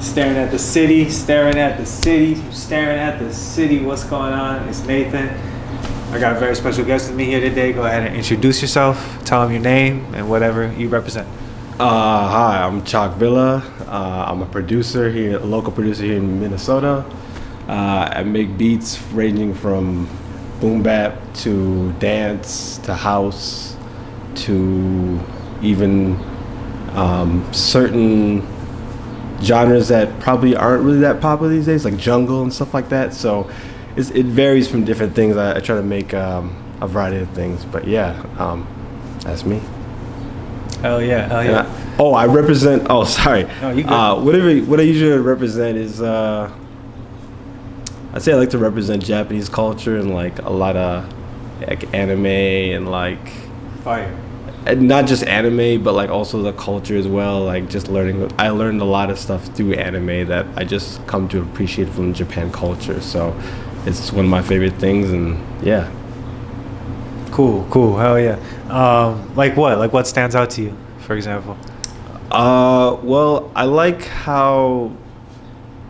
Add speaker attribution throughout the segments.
Speaker 1: Staring at the city, staring at the city, staring at the city. What's going on? It's Nathan. I got a very special guest with me here today. Go ahead and introduce yourself. Tell them your name and whatever you represent.
Speaker 2: Hi, I'm ChocVillah. I'm a producer here, a local producer here in Minnesota. I make beats ranging from boom bap to dance to house to even certain genres that probably aren't really that popular these days, like jungle and stuff like that. So it varies from different things. I try to make a variety of things, but yeah, that's me.
Speaker 1: Hell yeah, hell yeah.
Speaker 2: I represent. Oh, sorry.
Speaker 1: No, you good.
Speaker 2: What I usually represent is I'd say I like to represent Japanese culture and like a lot of like anime and like
Speaker 1: Fire.
Speaker 2: and not just anime, but like also the culture as well. Like just learning, I learned a lot of stuff through anime that I just come to appreciate from Japan culture. So it's one of my favorite things, and yeah.
Speaker 1: Cool, hell yeah. Like what? Like what stands out to you, for example?
Speaker 2: Well, I like how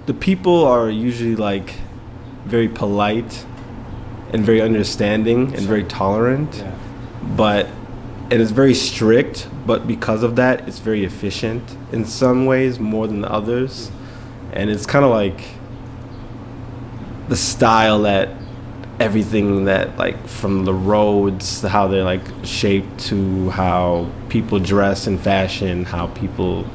Speaker 2: the people are usually like very polite and very understanding and very tolerant,
Speaker 1: Yeah.
Speaker 2: but it is very strict, but because of that, it's very efficient in some ways more than others. And it's kind of like the style that everything that like from the roads, how they're like shaped to how people dress in fashion, how people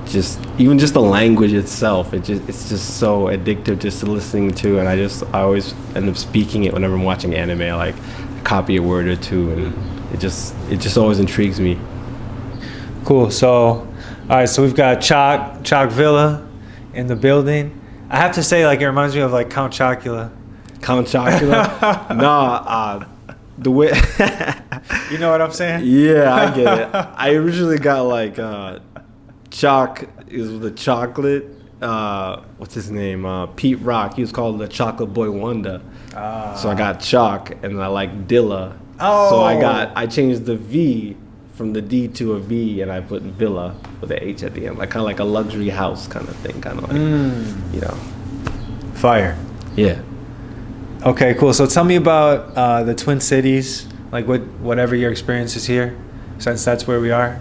Speaker 2: just the language itself, it's just so addictive just to listening to. And I always end up speaking it whenever I'm watching anime. I like copy a word or two, and it just always intrigues me.
Speaker 1: Cool. So, all right. So we've got ChocVillah in the building. I have to say, like, it reminds me of like Count Chocula.
Speaker 2: Count Chocula? Nah, the way.
Speaker 1: You know what I'm saying?
Speaker 2: Yeah, I get it. I originally got like Choc is the chocolate. What's his name? Pete Rock. He was called the Chocolate Boy Wonder. So I got Choc, and I like Dilla.
Speaker 1: Oh.
Speaker 2: So I changed the V from the D to a V, and I put Villa with the H at the end, like kind of like a luxury house kind of thing, kind of like you know.
Speaker 1: Fire.
Speaker 2: Yeah.
Speaker 1: Okay, cool. So tell me about the Twin Cities, like whatever your experience is here, since that's where we are.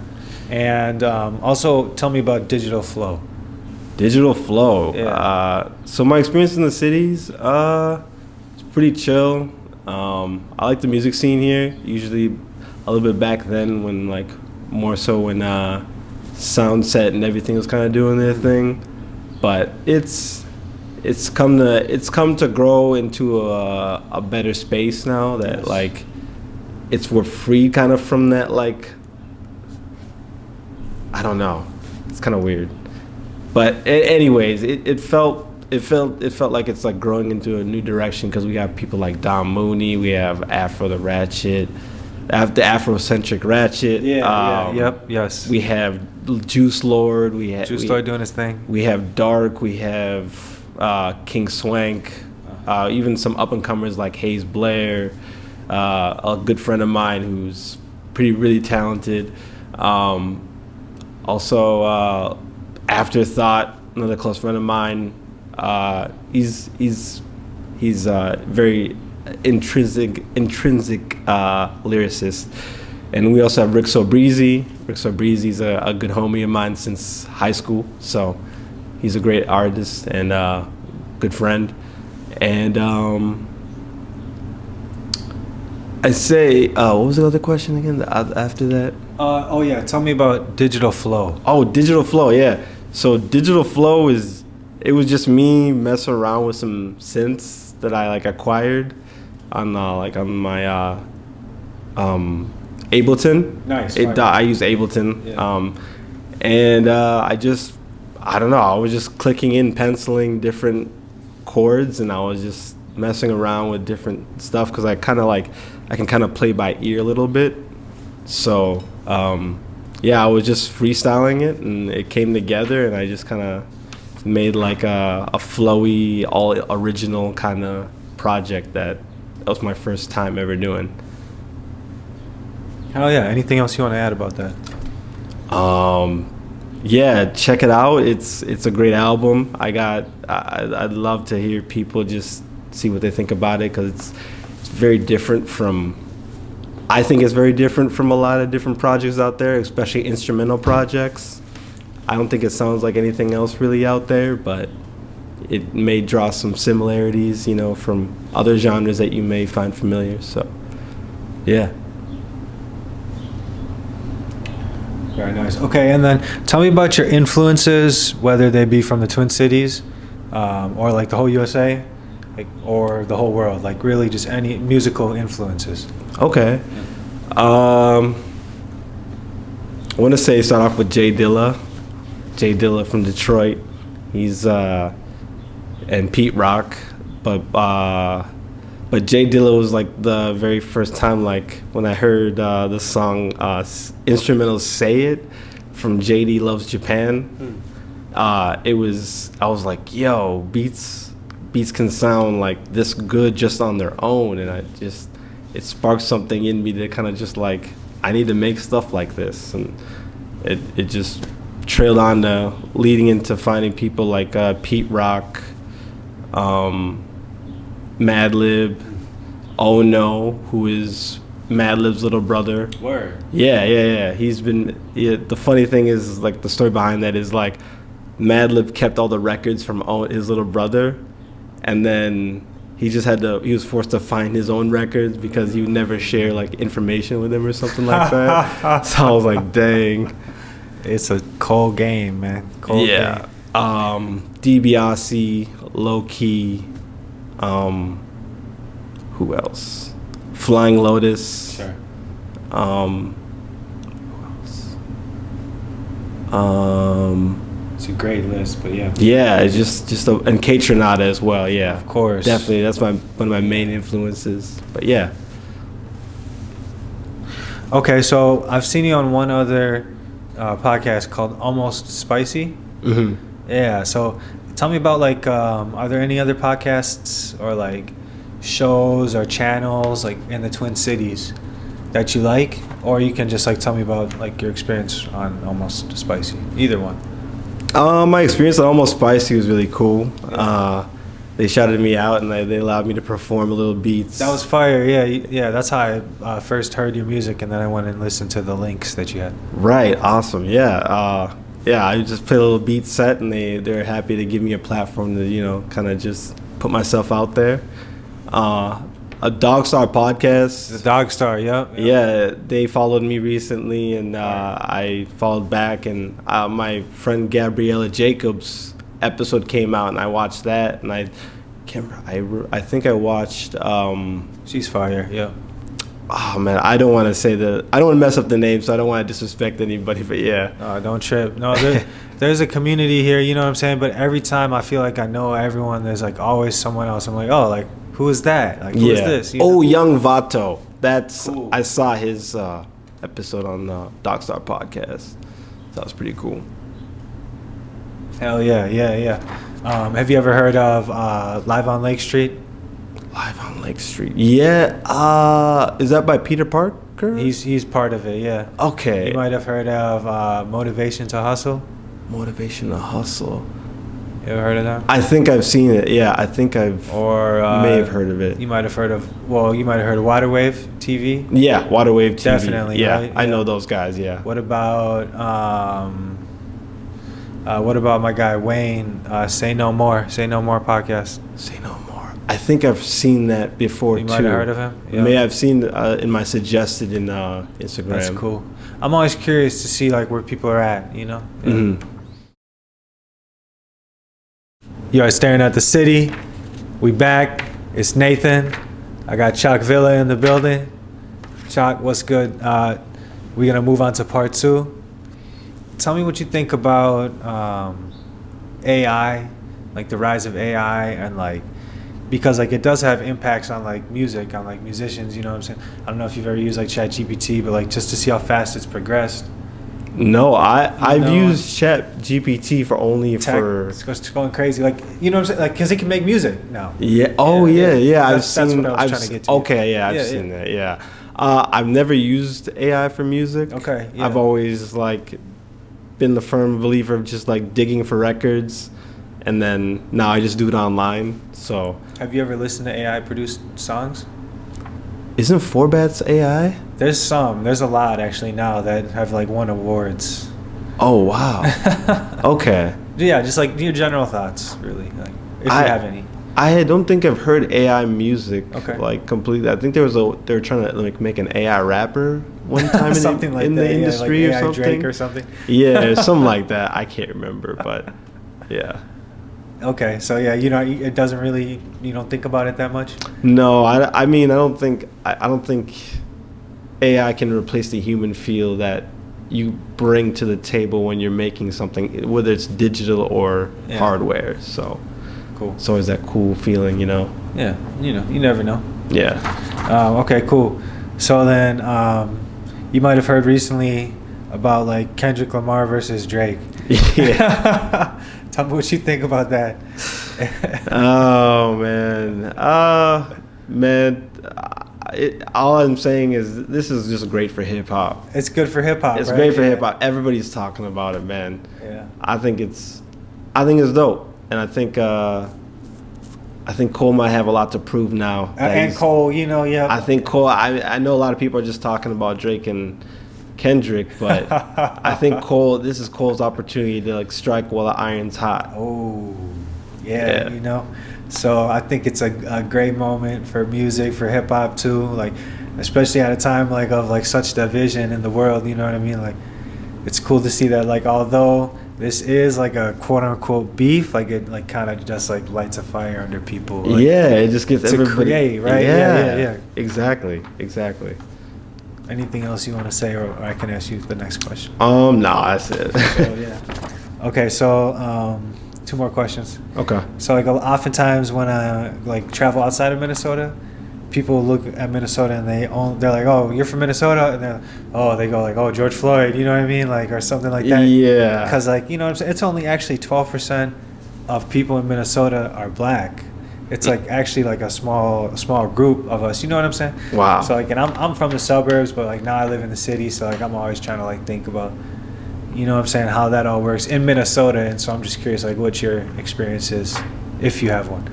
Speaker 1: And also tell me about Digital Flow.
Speaker 2: Digital Flow.
Speaker 1: Yeah.
Speaker 2: So my experience in the cities, it's pretty chill. I like the music scene here. Usually a little bit back then when like more so when Soundset and everything was kind of doing their thing. But it's come to grow into a better space now that
Speaker 1: Yes.
Speaker 2: like we're free kind of from that, like I don't know, it's kind of weird, but anyways, it felt like it's like growing into a new direction because we have people like Don Mooney, we have Afro the Ratchet, the Afrocentric Ratchet,
Speaker 1: Yes.
Speaker 2: we have Juice Lord,
Speaker 1: Juice Lord doing his thing.
Speaker 2: we have Dark, we have King Swank, even some up and comers like Hayes Blair, a good friend of mine who's really talented. Also, Afterthought, another close friend of mine. He's very intrinsic lyricist. And we also have Rick So Breezy. Rick So Breezy's a good homie of mine since high school, so he's a great artist and good friend. And I say, what was the other question again after that?
Speaker 1: Tell me about Digital Flow.
Speaker 2: Oh, Digital Flow, yeah. So Digital Flow it was just me messing around with some synths that I like acquired on my Ableton.
Speaker 1: Nice.
Speaker 2: I use Ableton.
Speaker 1: Yeah.
Speaker 2: And I don't know, I was just clicking in, penciling different chords, and I was just messing around with different stuff because I can kind of play by ear a little bit. So I was just freestyling it, and it came together, and I just kind of made like a flowy, all original kind of project that was my first time ever doing.
Speaker 1: Hell yeah. Anything else you want to add about that?
Speaker 2: Yeah, check it out. It's a great album. I'd love to hear people just see what they think about it, because it's very different from. I think it's very different from a lot of different projects out there, especially instrumental projects. I don't think it sounds like anything else really out there, but it may draw some similarities, from other genres that you may find familiar. So, yeah.
Speaker 1: Very nice. Okay, and then tell me about your influences, whether they be from the Twin Cities, or like the whole USA, or the whole world. Like really, just any musical influences.
Speaker 2: Okay. I want to start off with Jay Dilla. Jay Dilla from Detroit. He's and Pete Rock, but Jay Dilla was like the very first time, like when I heard the song instrumental "Say It" from JD Loves Japan. I was like, yo, beats can sound like this good just on their own, and it sparked something in me that kind of just like, I need to make stuff like this, and it just trailed on to leading into finding people like Pete Rock, Madlib, Oh No, who is Madlib's little brother.
Speaker 1: Word.
Speaker 2: Yeah. He's been. The funny thing is, like, the story behind that is like, Madlib kept all the records from his little brother, and then he was forced to find his own records because he would never share like information with him or something like that. So I was like, dang.
Speaker 1: It's a cold game, man. Cold game.
Speaker 2: DiBiase, Low Key, who else? Flying Lotus.
Speaker 1: Sure.
Speaker 2: Who else?
Speaker 1: It's a great list, but yeah.
Speaker 2: Yeah, it's and Kate Trinata as well. Yeah,
Speaker 1: of course.
Speaker 2: Definitely, that's one of my main influences. But yeah.
Speaker 1: Okay, so I've seen you on one other podcast called Almost Spicy.
Speaker 2: Mm-hmm.
Speaker 1: Yeah, so tell me about like, are there any other podcasts or like shows or channels like in the Twin Cities that you like, or you can just like tell me about like your experience on Almost Spicy, either one.
Speaker 2: My experience on Almost Spicy was really cool. They shouted me out and they allowed me to perform a little beats.
Speaker 1: That was fire. Yeah. That's how I first heard your music, and then I went and listened to the links that you had.
Speaker 2: Right. Awesome. Yeah. I just played a little beat set, and they're happy to give me a platform to kind of just put myself out there. A Dogstar podcast.
Speaker 1: The Dogstar, yep.
Speaker 2: Yeah, they followed me recently, and I followed back, and my friend Gabriella Jacobs' episode came out, and I watched that, and I can't remember, I think I watched
Speaker 1: She's fire, yeah.
Speaker 2: Oh man, I don't want to mess up the name, so I don't want to disrespect anybody, but yeah.
Speaker 1: Don't trip. No, there's a community here, you know what I'm saying? But every time I feel like I know everyone, there's like always someone else. I'm like, oh, like, who is that? Like, who is this?
Speaker 2: Young Vato. That's
Speaker 1: cool.
Speaker 2: I saw his episode on the Dogstar podcast. That was pretty cool.
Speaker 1: Hell yeah. Have you ever heard of Live on Lake Street?
Speaker 2: Live on Lake Street. Yeah. Is that by Peter Parker?
Speaker 1: He's part of it, yeah.
Speaker 2: Okay.
Speaker 1: You might have heard of Motivation to Hustle.
Speaker 2: Motivation to Hustle.
Speaker 1: You ever heard of that?
Speaker 2: I think I've seen it. Yeah, I think may have heard of it.
Speaker 1: You might have heard of Waterwave TV.
Speaker 2: Yeah, Waterwave TV.
Speaker 1: Definitely.
Speaker 2: Yeah,
Speaker 1: right?
Speaker 2: I know those guys. Yeah.
Speaker 1: What about my guy Wayne? Say No More podcast.
Speaker 2: Say No More. I think I've seen that before too.
Speaker 1: You might have heard of him.
Speaker 2: Yeah. May have seen in my suggested in Instagram.
Speaker 1: That's cool. I'm always curious to see like where people are at. Yeah.
Speaker 2: Mm-hmm.
Speaker 1: You are staring at the city. We back. It's Nathan. I got ChocVillah in the building. Choc, what's good? We're gonna move on to part 2. Tell me what you think about AI, like the rise of AI, and like, because like it does have impacts on like music, on like musicians. You know what I'm saying? I don't know if you've ever used like ChatGPT, but like just to see how fast it's progressed.
Speaker 2: No, I've used ChatGPT
Speaker 1: It's going crazy. Like, you know what I'm saying? Like, because it can make music now.
Speaker 2: Yeah. Oh, yeah.
Speaker 1: That's what I was trying to get to.
Speaker 2: Okay, yeah, I've seen that, yeah. I've never used AI for music.
Speaker 1: Okay, yeah.
Speaker 2: I've always, like, been the firm believer of just like digging for records, and then now I just do it online. So
Speaker 1: Have you ever listened to AI produced songs?
Speaker 2: isn't Forbats AI?
Speaker 1: There's a lot actually now that have like won awards.
Speaker 2: Oh wow. Okay.
Speaker 1: Yeah, just like your general thoughts, really, like if you have any.
Speaker 2: I don't think I've heard AI music
Speaker 1: Okay.
Speaker 2: like completely. I think they were trying to like make an AI rapper one time
Speaker 1: Something like
Speaker 2: in
Speaker 1: that,
Speaker 2: the
Speaker 1: yeah,
Speaker 2: industry
Speaker 1: like
Speaker 2: or
Speaker 1: AI
Speaker 2: something.
Speaker 1: Drake or something.
Speaker 2: Yeah, something like that. I can't remember, but yeah.
Speaker 1: Okay, so yeah, it doesn't really, you don't think about it that much.
Speaker 2: No, I mean, I don't think AI can replace the human feel that you bring to the table when you're making something, whether it's digital or hardware. So
Speaker 1: Cool.
Speaker 2: it's always that cool feeling, you know?
Speaker 1: Yeah, you never know.
Speaker 2: Yeah.
Speaker 1: Okay, cool. So then, you might have heard recently about like Kendrick Lamar versus Drake.
Speaker 2: Yeah.
Speaker 1: Tell me what you think about that.
Speaker 2: Oh, man. All I'm saying is this is just great for hip hop.
Speaker 1: It's good for hip hop.
Speaker 2: It's
Speaker 1: right?
Speaker 2: great for
Speaker 1: Yeah.
Speaker 2: hip hop. Everybody's talking about it, man.
Speaker 1: Yeah.
Speaker 2: I think it's dope, and I think Cole might have a lot to prove now.
Speaker 1: And Cole, yeah.
Speaker 2: I think Cole. I know a lot of people are just talking about Drake and Kendrick, but I think Cole. This is Cole's opportunity to like strike while the iron's hot.
Speaker 1: Oh, yeah. So I think it's a great moment for music, for hip hop too. Like, especially at a time like of like such division in the world. You know what I mean? Like, it's cool to see that. Like, although this is like a quote unquote beef, like it like kind of just like lights a fire under people. Like,
Speaker 2: yeah, it just gets
Speaker 1: to
Speaker 2: everybody.
Speaker 1: create, right? Yeah.
Speaker 2: Exactly.
Speaker 1: Anything else you want to say, or I can ask you the next question?
Speaker 2: No, that's it.
Speaker 1: So, yeah. Okay, so 2 more questions.
Speaker 2: Okay.
Speaker 1: So like oftentimes when I like travel outside of Minnesota, people look at Minnesota and they're like, oh, you're from Minnesota, and they go like, oh, George Floyd, you know what I mean, like, or something like that.
Speaker 2: Yeah.
Speaker 1: Because like, you know what I'm saying, it's only actually 12% of people in Minnesota are black. It's like actually like a small group of us. You know what I'm saying?
Speaker 2: Wow.
Speaker 1: So like, and I'm from the suburbs, but like now I live in the city. So like, I'm always trying to like think about, you know what I'm saying, how that all works in Minnesota. And so I'm just curious, like, what your experience is, if you have one.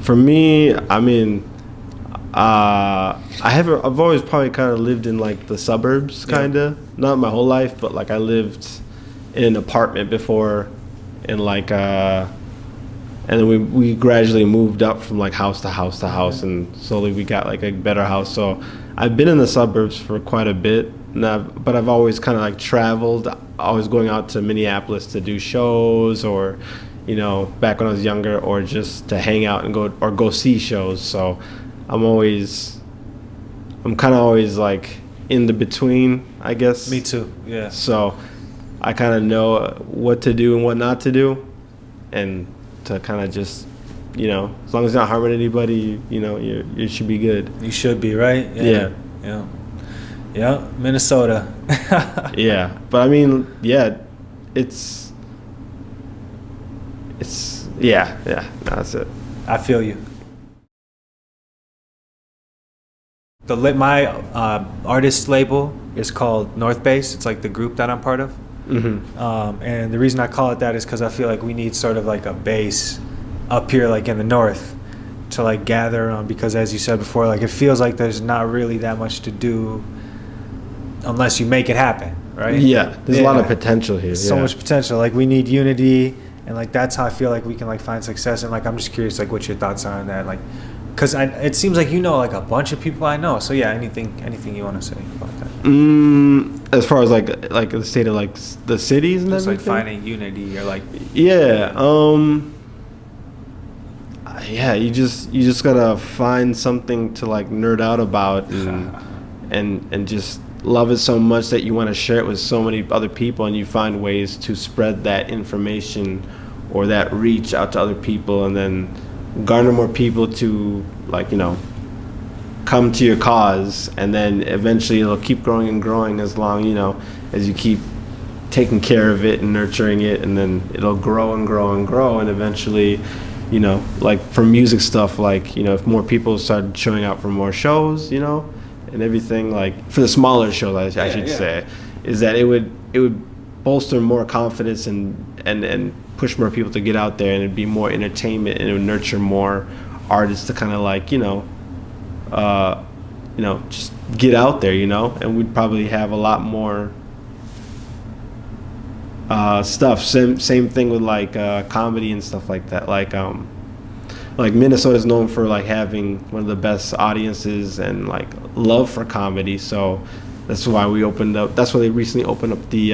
Speaker 2: For me, I mean, I've always probably kind of lived in like the suburbs, kind of. Not my whole life, but like I lived in an apartment before, in like and then we gradually moved up from like house to house to house, and slowly we got like a better house. So I've been in the suburbs for quite a bit, but I've always kind of like traveled, always going out to Minneapolis to do shows, or back when I was younger, or just to hang out and go see shows. So I'm kind of always like in the between, I guess.
Speaker 1: Me too. Yeah.
Speaker 2: So I kind of know what to do and what not to do, and to kind of just, as long as you're not harming anybody, you should be good.
Speaker 1: You should be, right? Yeah. Minnesota.
Speaker 2: Yeah, but I mean, yeah, it's yeah, that's it.
Speaker 1: I feel you. My artist label is called North Base. It's like the group that I'm part of. Mm-hmm. And the reason I call it that is because I feel like we need sort of like a base up here, like in the north, to like gather on. Because as you said before, like it feels like there's not really that much to do unless you make it happen, right?
Speaker 2: Yeah, there's a lot of potential here.
Speaker 1: So much potential. Like we need unity, and like that's how I feel like we can like find success. And like I'm just curious, like what your thoughts are on that, like. Because it seems like like a bunch of people I know. So yeah, anything you want to say about that?
Speaker 2: As far as like the state of like the cities and
Speaker 1: just
Speaker 2: everything?
Speaker 1: Like finding unity or like.
Speaker 2: Yeah. Yeah. You just gotta find something to like nerd out about and just love it so much that you want to share it with so many other people, and you find ways to spread that information or that reach out to other people, and then garner more people to come to your cause, and then eventually it'll keep growing and growing as long as you keep taking care of it and nurturing it, and then it'll grow and grow and grow, and eventually like for music stuff, like if more people started showing up for more shows and everything, like for the smaller shows I should say, is that it would bolster more confidence and push more people to get out there, and it'd be more entertainment, and it would nurture more artists to kind of like, just get out there, and we'd probably have a lot more stuff. Same thing with like comedy and stuff like that. Like Minnesota is known for like having one of the best audiences and like love for comedy. So that's why they recently opened up the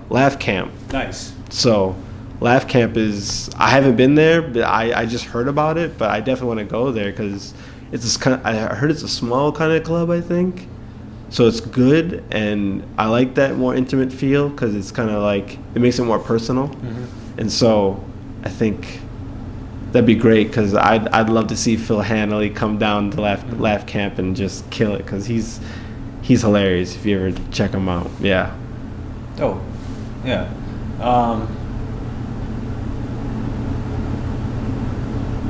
Speaker 2: Laugh Camp.
Speaker 1: Nice.
Speaker 2: So Laugh Camp I haven't been there, but I just heard about it, but I definitely want to go there because I heard it's a small kind of club, I think. So it's good, and I like that more intimate feel because it's kind of like, it makes it more personal. Mm-hmm. And so I think that'd be great because I'd love to see Phil Hanley come down to Laugh Camp and just kill it because he's hilarious if you ever check him out. Yeah.
Speaker 1: Oh, yeah.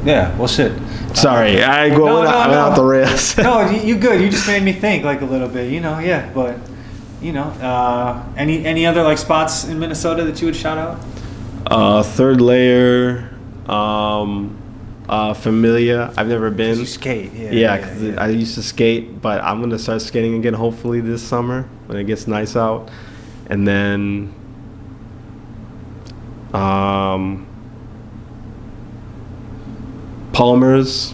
Speaker 1: Yeah, well, shit.
Speaker 2: Sorry, I went off the rails.
Speaker 1: No, you good. You just made me think like a little bit, yeah. But, any other like spots in Minnesota that you would shout out?
Speaker 2: Third Layer, Familia. I've never been.
Speaker 1: You skate,
Speaker 2: yeah. Because I used to skate, but I'm gonna start skating again hopefully this summer when it gets nice out, and then Palmer's.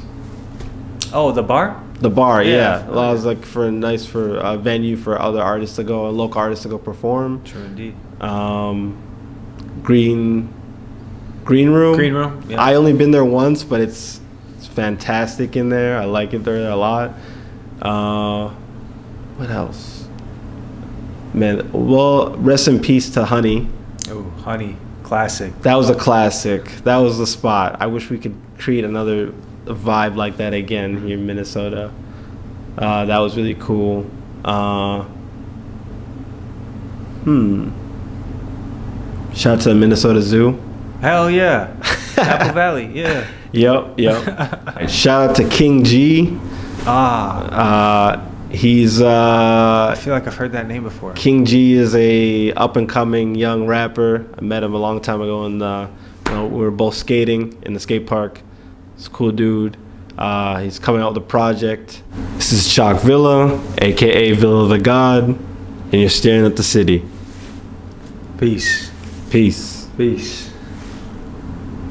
Speaker 1: Oh, the bar?
Speaker 2: The bar, yeah. Allows like for a venue for other artists to go, local artists to go perform.
Speaker 1: True indeed.
Speaker 2: Green Room.
Speaker 1: Green Room. Yeah.
Speaker 2: I only been there once, but it's fantastic in there. I like it there a lot. What else? Man, well, rest in peace to Honey.
Speaker 1: Oh, Honey. Classic.
Speaker 2: That was a classic. That was the spot. I wish we could create another vibe like that again here in Minnesota. That was really cool. Shout out to the Minnesota Zoo.
Speaker 1: Hell yeah. Apple Valley, yeah.
Speaker 2: Yep. Shout out to King G. He's
Speaker 1: I feel like I've heard that name before. King
Speaker 2: G is a up and coming young rapper. I met him a long time ago, and we were both skating in the skate park. He's a cool dude. He's coming out with a project. This is ChocVillah, aka Villa of the God, and you're staring at the city.
Speaker 1: Peace.
Speaker 2: Peace.
Speaker 1: Peace.